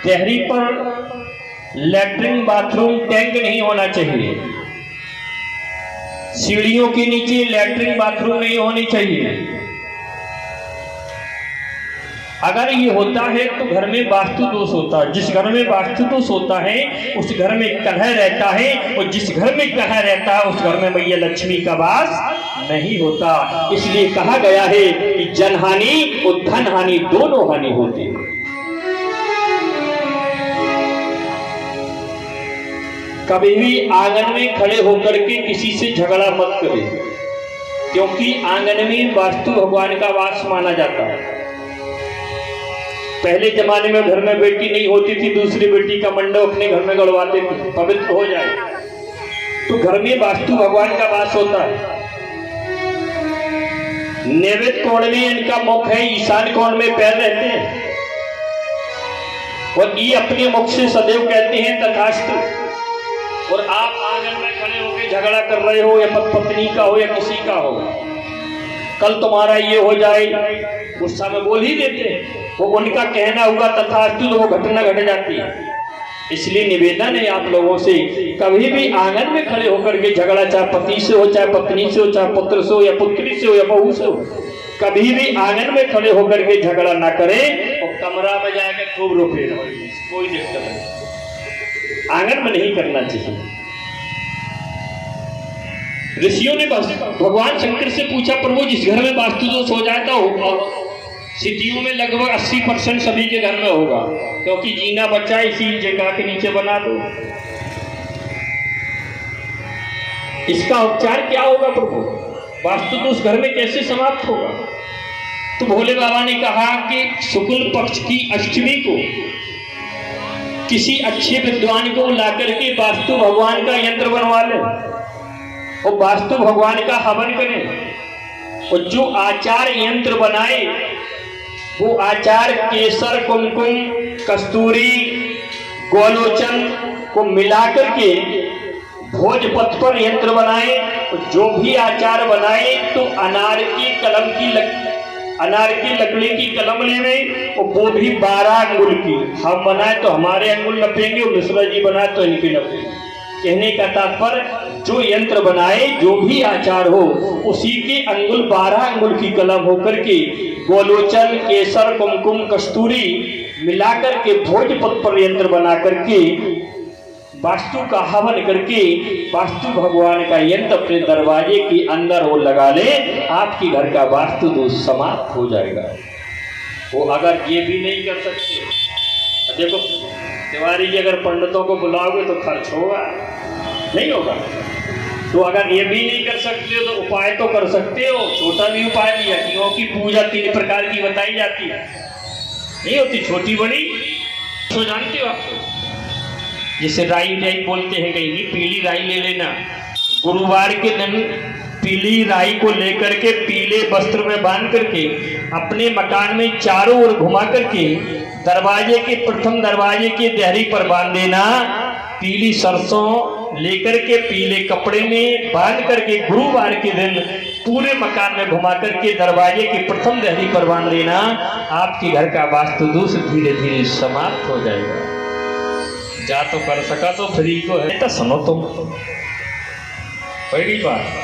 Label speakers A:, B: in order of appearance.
A: देहरी पर latrine bathroom tank नहीं होना चाहिए, सीढ़ियों के नीचे लैट्रिन बाथरूम नहीं होनी चाहिए। अगर ये होता है तो घर में वास्तु दोष होता है। जिस घर में वास्तु दोष होता है उस घर में कलह रहता है, और जिस घर में कलह रहता है उस घर में मैया लक्ष्मी का वास नहीं होता। इसलिए कहा गया है कि जन हानि और धन हानि दोनों हानि होती है। कभी भी आंगन में खड़े होकर के किसी से झगड़ा मत करें, क्योंकि आंगन में वास्तु भगवान का वास माना जाता है। पहले जमाने में घर में बेटी नहीं होती थी, दूसरी बेटी का मंडप अपने घर में गड़वाते थे पवित्र हो जाए, तो घर में वास्तु भगवान का वास होता है। नैवेद्य कोण में इनका मुख है, ईशान कोण में पैर रहते हैं, और ये अपने मुख से सदैव कहते हैं तथास्तु। और आप आंगन में खड़े होकर झगड़ा कर रहे हो, या पत्नी का हो या किसी का हो, कल तुम्हारा ये हो जाए, गुस्सा में बोल ही देते हैं। वो उनका कहना हुआ तथास्तु, तो वो घटना घट जाती है। इसलिए निवेदन है आप लोगों से, कभी भी आंगन में खड़े होकर के झगड़ा, चाहे पति से हो, चाहे पत्नी से हो, चाहे पुत्र से हो या पुत्री से हो या बहू से हो, कभी भी आंगन में खड़े होकर के झगड़ा ना करें, और कमरा में जाकर खूब रोके रहो, कोई दिक्कत नहीं। आंगन में नहीं करना चाहिए। ऋषियों ने भगवान शंकर से पूछा, प्रभु जिस घर में वास्तु दोष हो जाता होगा, सिटियों में लगभग 80% सभी के घर में होगा, क्योंकि जीना बच्चा इसी जगह के नीचे बना दो। इसका उपचार क्या होगा प्रभु? वास्तु दोष घर में कैसे समाप्त होगा? तो भोले बाबा ने कहा कि शुक्ल पक्ष की अष्टमी को किसी अच्छे विद्वान को लाकर के वास्तु भगवान का यंत्र बनवा ले, और वास्तु भगवान का हवन करें। और जो आचार यंत्र बनाए वो आचार केसर, कुमकुम, कस्तूरी, गोलोचन को मिलाकर के भोजपत्र पर यंत्र बनाए। और जो भी आचार बनाए तो अनार की लकड़ी की कलम लेवे, और वो भी 12 अंगुल की। हम बनाए तो हमारे अंगुल नपेंगे, और मिश्रा जी बनाए तो इनके नपेंगे। कहने का तात्पर्य जो यंत्र बनाए, जो भी आचार हो, उसी के अंगुल 12 अंगुल की कलम होकर के गोलोचन, केसर, कुमकुम, कस्तूरी मिलाकर के भोजपत्र पर यंत्र बना करके वास्तु का हवन करके वास्तु भगवान का यंत्र अपने दरवाजे के अंदर वो लगा ले, आपके घर का वास्तु दोष समाप्त हो जाएगा। वो अगर ये भी नहीं कर सकते, देखो तिवारी जी अगर पंडितों को बुलाओगे तो खर्च होगा, नहीं होगा। तो अगर ये भी नहीं कर सकते हो तो उपाय तो कर सकते हो, छोटा भी उपाय दिया, क्योंकि पूजा 3 प्रकार की बताई जाती है, नहीं होती छोटी बड़ी। तो जानते हो आप, जिसे राई बोलते हैं, कहीं पीली राई ले लेना। गुरुवार के दिन पीली राई को लेकर के पीले वस्त्र में बांध करके अपने मकान में चारों ओर घुमा करके दरवाजे के प्रथम दरवाजे के देहरी पर बांध देना। पीली सरसों लेकर के पीले कपड़े में बांध करके गुरुवार के दिन पूरे मकान में घुमा करके दरवाजे के प्रथम देहरी पर बांध देना। आपके घर का वास्तु दोष धीरे धीरे समाप्त हो जाएगा। जा तो कर सका तो फ्री को है, तो सुनो तुम पहली बात।